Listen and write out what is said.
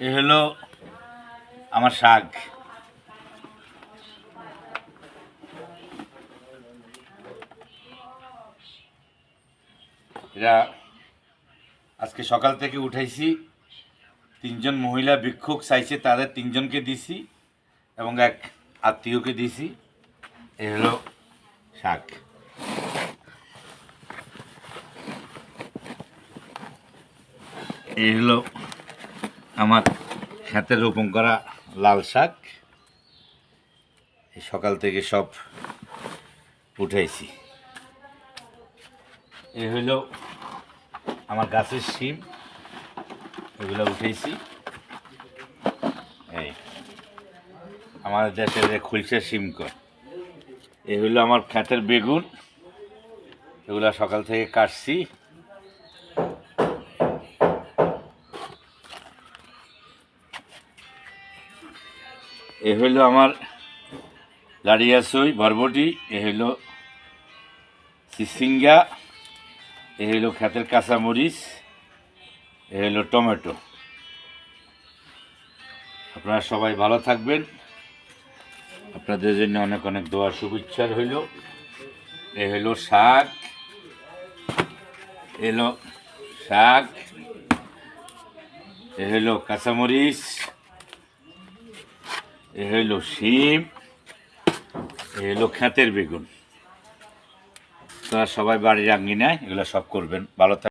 এ হলো আমার শাক। এরা আজকে সকাল থেকে উঠাইছি, 3জন মহিলা ভিক্ষুক চাইছে, তাদের 3জনকে দিছি এবং এক আত্মীয়কে দিছি। এ হলো শাক। এই হলো আমার ক্ষেতে রোপণ করা লাল শাক। এই সকাল থেকে সব উঠাইছি। এ হলো আমার গাছের শিম, এগুলো উঠেছি। এই আমার দেশের খুলছে শিম কর। এ হলো আমার ক্ষেতের বেগুন, এগুলো সকাল থেকে কাটছি। এ হলো আমার লাড়িয়াছই বরবটি, এ হলো চিচিঙ্গা, এ হলো ক্ষেতের কাঁচামরিচ, এ হলো টমেটো। আপনারা সবাই ভালো থাকবেন, আপনাদের জন্য অনেক অনেক দোয়া শুভেচ্ছা রইল। এ হলো শাক, এলো শাক, এ হলো কাঁচামরিচ, এ হলো শিম, এ হলো ক্ষেতের বেগুন। তারা সবাই বাড়ির আঙ্গিনায় এগুলো সব করবেন। ভালো থাকবেন।